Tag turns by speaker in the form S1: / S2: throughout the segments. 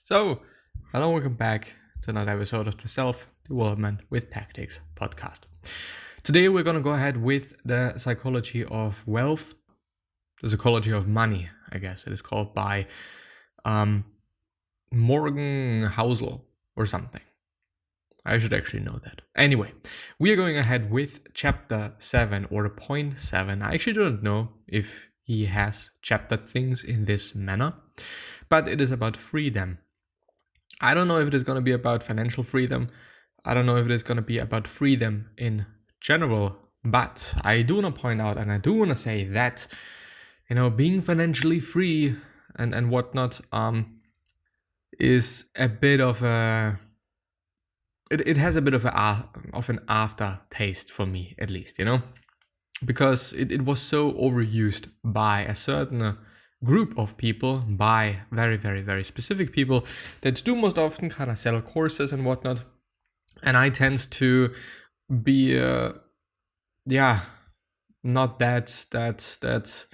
S1: So, hello, welcome back to another episode of the Self-Development with Tactics podcast. Today we're going to go ahead with the psychology of wealth, the psychology of money, I guess it is called, by Morgan Housel or something. I should actually know that. Anyway, we are going ahead with chapter 7 or the point 7. I actually don't know if he has chaptered things in this manner, but it is about freedom. I don't know if it is going to be about financial freedom. I don't know if it is going to be about freedom in general, but I do want to point out, and I do want to say that, being financially free and whatnot is a bit of a... It has a bit of an aftertaste for me, at least, because it was so overused by a certain group of people, by very, very, very specific people that do most often kind of sell courses and whatnot. And I tend to be, not that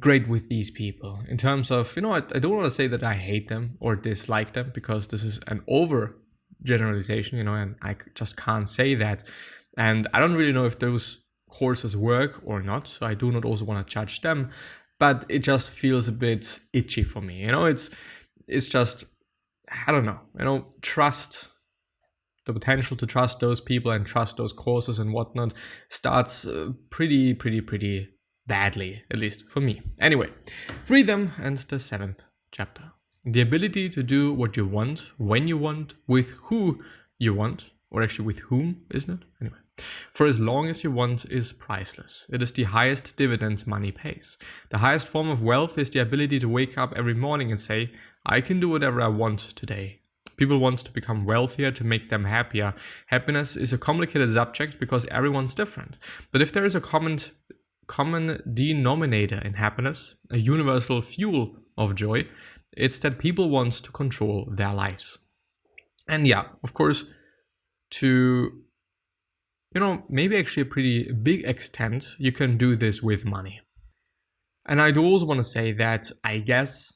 S1: great with these people in terms of, I don't want to say that I hate them or dislike them, because this is an over generalization, and I just can't say that. And I don't really know if those courses work or not, so I do not also want to judge them. But it just feels a bit itchy for me. It's just, I don't know, trust, the potential to trust those people and trust those courses and whatnot starts pretty badly, at least for me. Anyway, freedom and the 7th chapter. The ability to do what you want, when you want, with who you want, or actually with whom, isn't it? Anyway. For as long as you want is priceless. It is the highest dividend money pays. The highest form of wealth is the ability to wake up every morning and say, I can do whatever I want today. People want to become wealthier to make them happier. Happiness is a complicated subject because everyone's different. But if there is a common denominator in happiness, a universal fuel of joy, it's that people want to control their lives. And yeah, of course, to maybe actually a pretty big extent, you can do this with money. And I do also want to say that I guess,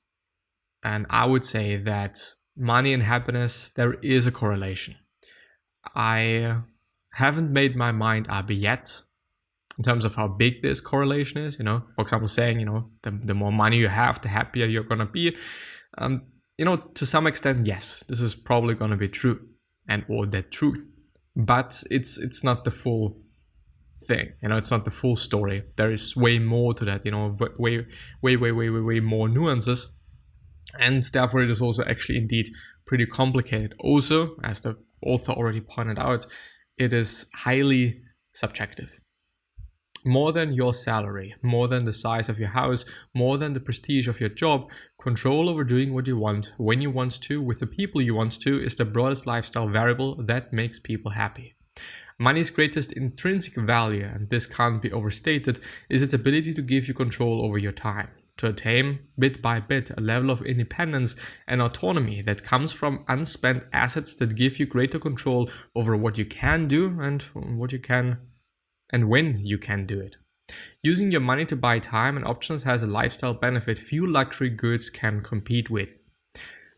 S1: and I would say that money and happiness, there is a correlation. I haven't made my mind up yet in terms of how big this correlation is, for example, saying, the more money you have, the happier you're going to be. To some extent, yes, this is probably going to be true or the truth. But it's not the full thing, it's not the full story. There is way more to that, way more nuances. And therefore it is also actually indeed pretty complicated. Also, as the author already pointed out, it is highly subjective. More than your salary, more than the size of your house, more than the prestige of your job, control over doing what you want, when you want to, with the people you want to, is the broadest lifestyle variable that makes people happy. Money's greatest intrinsic value, and this can't be overstated, is its ability to give you control over your time, to attain, bit by bit, a level of independence and autonomy that comes from unspent assets that give you greater control over what you can do and when you can do it. Using your money to buy time and options has a lifestyle benefit few luxury goods can compete with.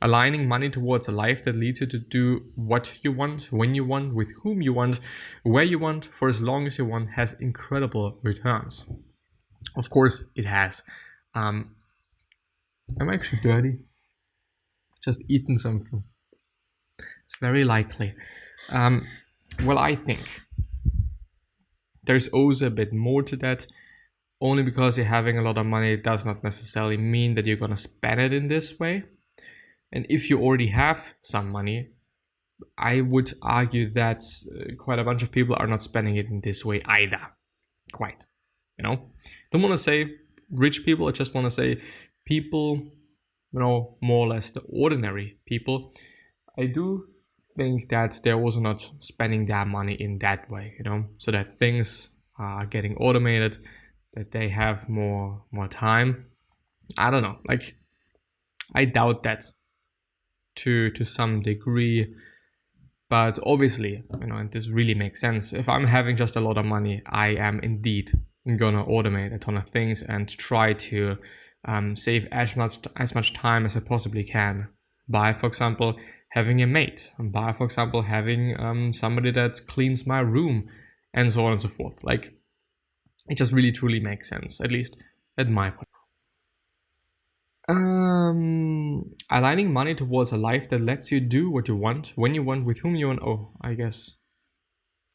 S1: Aligning money towards a life that leads you to do what you want, when you want, with whom you want, where you want, for as long as you want, has incredible returns. Of course, it has. I'm actually dirty. Just eaten something. It's very likely. I think there's also a bit more to that. Only because you're having a lot of money does not necessarily mean that you're going to spend it in this way. And if you already have some money, I would argue that quite a bunch of people are not spending it in this way either. Quite. Don't want to say rich people, I just want to say people, more or less the ordinary people. I do think that they're also not spending their money in that way, so that things are getting automated, that they have more time. I don't know, I doubt that to some degree, but obviously, and this really makes sense. If I'm having just a lot of money, I am indeed gonna automate a ton of things and try to save as much time as I possibly can by, for example, having a maid, by, for example, having somebody that cleans my room, and so on and so forth. Like, it just really truly makes sense, at least at my point. Aligning money towards a life that lets you do what you want, when you want, with whom you want. Oh, I guess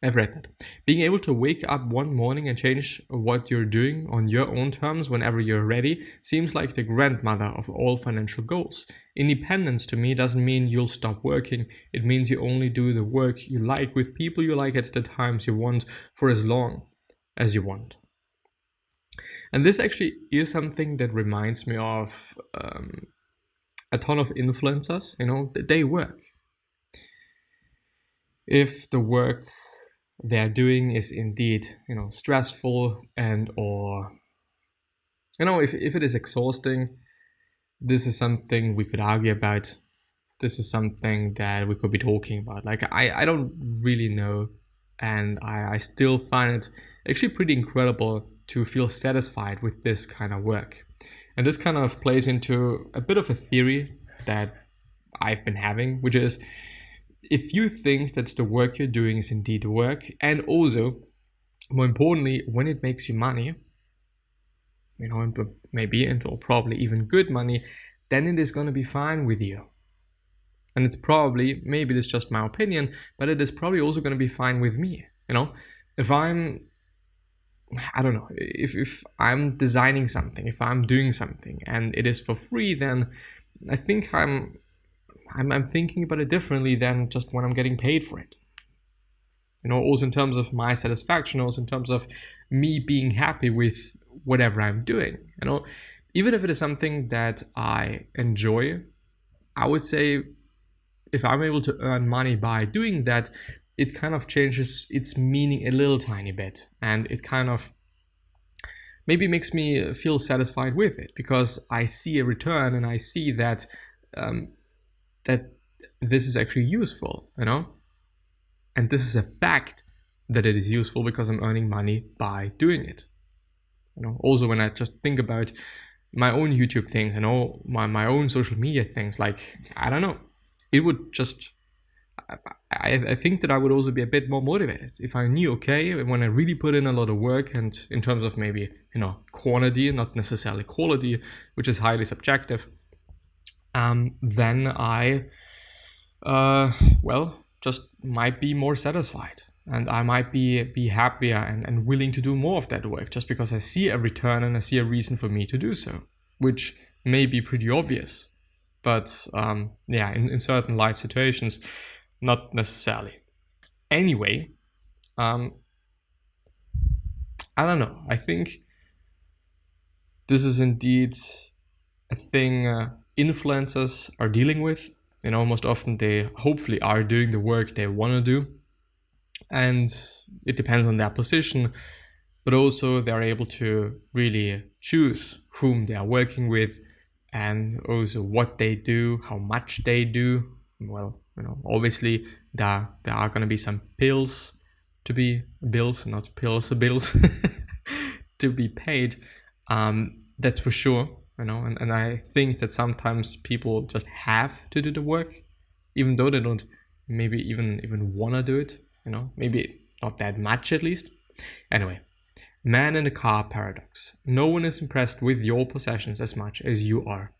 S1: I've read that. Being able to wake up one morning and change what you're doing on your own terms whenever you're ready seems like the grandmother of all financial goals. Independence to me doesn't mean you'll stop working. It means you only do the work you like with people you like at the times you want for as long as you want. And this actually is something that reminds me of a ton of influencers. They work. If the work they're doing is indeed, stressful and or, if it is exhausting, this is something we could argue about. This is something that we could be talking about. Like, I don't really know. And I still find it actually pretty incredible to feel satisfied with this kind of work. And this kind of plays into a bit of a theory that I've been having, which is, if you think that the work you're doing is indeed work, and also, more importantly, when it makes you money, maybe or probably even good money, then it is going to be fine with you. And it's probably, maybe this is just my opinion, but it is probably also going to be fine with me. If I'm designing something, if I'm doing something and it is for free, then I think I'm thinking about it differently than just when I'm getting paid for it. Also in terms of my satisfaction, also in terms of me being happy with whatever I'm doing. Even if it is something that I enjoy, I would say if I'm able to earn money by doing that, it kind of changes its meaning a little tiny bit. And it kind of maybe makes me feel satisfied with it, because I see a return and I see that that this is actually useful, and this is a fact that it is useful because I'm earning money by doing it. Also when I just think about my own YouTube things and all my own social media things, like, I don't know, it would just, I think that I would also be a bit more motivated if I knew, okay, when I really put in a lot of work, and in terms of maybe, quantity, not necessarily quality, which is highly subjective, then I, just might be more satisfied. And I might be happier and willing to do more of that work, just because I see a return and I see a reason for me to do so, which may be pretty obvious. But in certain life situations, not necessarily. Anyway, I don't know. I think this is indeed a thing influencers are dealing with. Most often they hopefully are doing the work they want to do. And it depends on their position, but also they're able to really choose whom they are working with, and also what they do, how much they do. Well, obviously there are going to be some bills to be bills to be paid. That's for sure. And I think that sometimes people just have to do the work, even though they don't maybe even want to do it. Maybe not that much at least. Anyway, man in the car paradox. No one is impressed with your possessions as much as you are.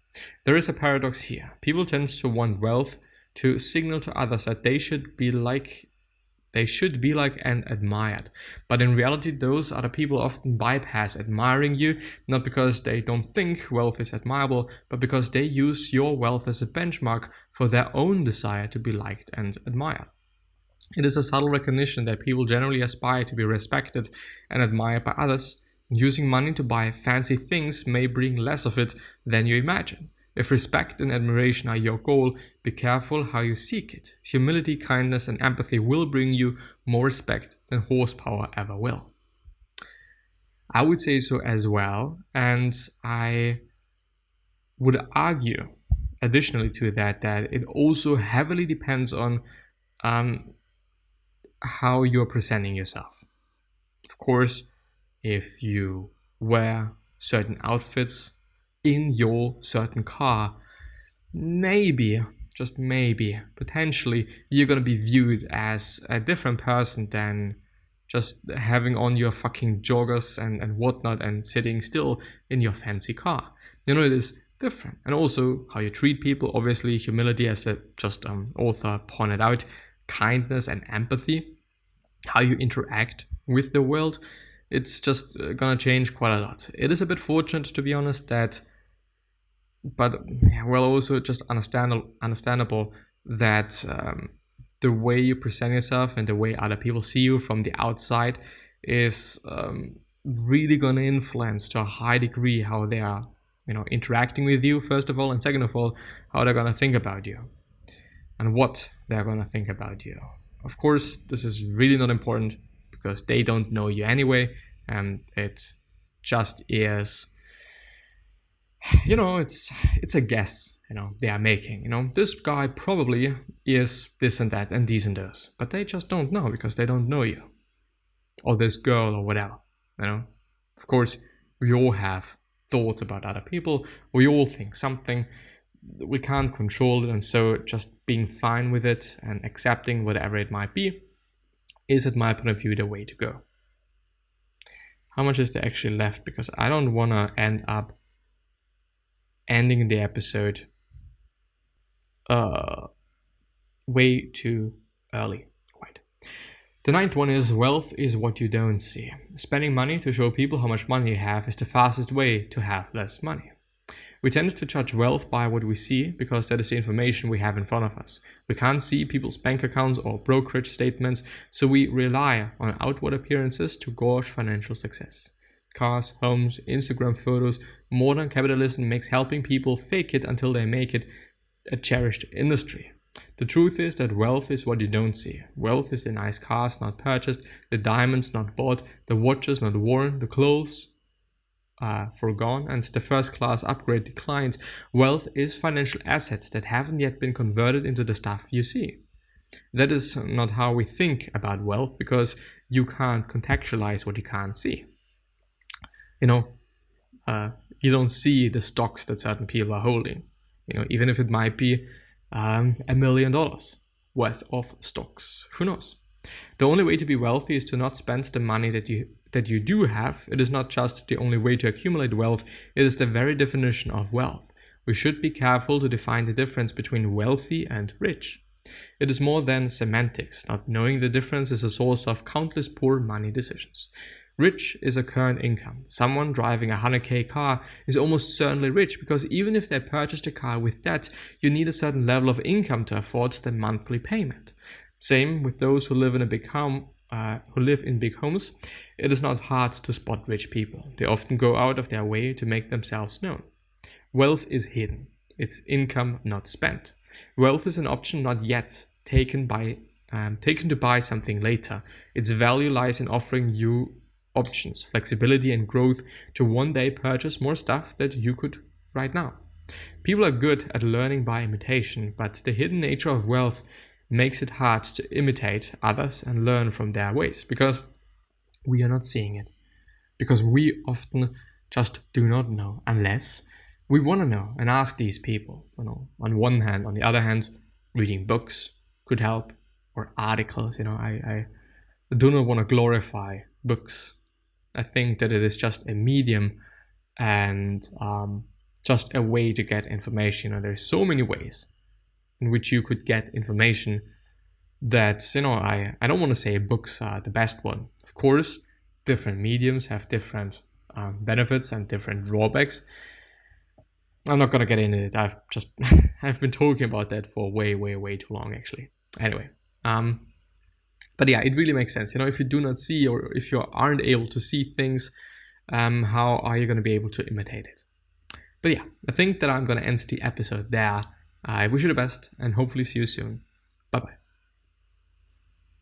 S1: There is a paradox here. People tend to want wealth to signal to others that they should be like and admired. But in reality, those other people often bypass admiring you, not because they don't think wealth is admirable, but because they use your wealth as a benchmark for their own desire to be liked and admired. It is a subtle recognition that people generally aspire to be respected and admired by others. Using money to buy fancy things may bring less of it than you imagine. If respect and admiration are your goal, be careful how you seek it. Humility, kindness, and empathy will bring you more respect than horsepower ever will. I would say so as well, and I would argue additionally to that it also heavily depends on how you're presenting yourself. Of course, if you wear certain outfits in your certain car, maybe just maybe, potentially, you're gonna be viewed as a different person than just having on your fucking joggers and whatnot and sitting still in your fancy car. It is different. And also how you treat people, obviously humility, as the author pointed out, kindness and empathy, how you interact with the world, it's just gonna change quite a lot. It is a bit fortunate, to be honest, but also just understandable that the way you present yourself and the way other people see you from the outside is really gonna influence to a high degree how they are, interacting with you, first of all, and second of all, how they're gonna think about you and what they're gonna think about you. Of course, this is really not important because they don't know you anyway, and it just is, it's a guess, they are making. This guy probably is this and that and these and those, but they just don't know because they don't know you, or this girl, or whatever. Of course, we all have thoughts about other people. We all think something. We can't control it, and so just being fine with it and accepting whatever it might be is, at my point of view, the way to go. How much is there actually left? Because I don't want to end up ending the episode way too early. Quite. The 9th one is, wealth is what you don't see. Spending money to show people how much money you have is the fastest way to have less money. We tend to judge wealth by what we see because that is the information we have in front of us. We can't see people's bank accounts or brokerage statements, so we rely on outward appearances to gauge financial success. Cars, homes, Instagram photos, modern capitalism makes helping people fake it until they make it a cherished industry. The truth is that wealth is what you don't see. Wealth is the nice cars not purchased, the diamonds not bought, the watches not worn, the clothes foregone, and the first class upgrade declines. Wealth is financial assets that haven't yet been converted into the stuff you see. That is not how we think about wealth, because you can't contextualize what you can't see. You don't see the stocks that certain people are holding, even if it might be $1 million worth of stocks. Who knows? The only way to be wealthy is to not spend the money that you do have. It is not just the only way to accumulate wealth, it is the very definition of wealth. We should be careful to define the difference between wealthy and rich. It is more than semantics. Not knowing the difference is a source of countless poor money decisions. Rich is a current income. Someone driving a 100k car is almost certainly rich, because even if they purchased a car with debt, you need a certain level of income to afford the monthly payment. Same with those who live in a big home, who live in big homes. It is not hard to spot rich people. They often go out of their way to make themselves known. Wealth is hidden. It's income not spent. Wealth is an option not yet taken to buy something later. Its value lies in offering you options, flexibility, and growth to one day purchase more stuff that you could right now. People are good at learning by imitation, but the hidden nature of wealth makes it hard to imitate others and learn from their ways, because we are not seeing it. Because we often just do not know, unless we want to know and ask these people. On one hand, on the other hand, reading books could help, or articles. I do not want to glorify books. I think that it is just a medium and just a way to get information. There's so many ways in which you could get information that, I don't want to say books are the best one. Of course, different mediums have different benefits and different drawbacks. I'm not going to get into it. I've been talking about that for way, way, way too long, actually. Anyway, but yeah, it really makes sense. If you do not see, or if you aren't able to see things, how are you going to be able to imitate it? But yeah, I think that I'm going to end the episode there. I wish you the best and hopefully see you soon. Bye-bye.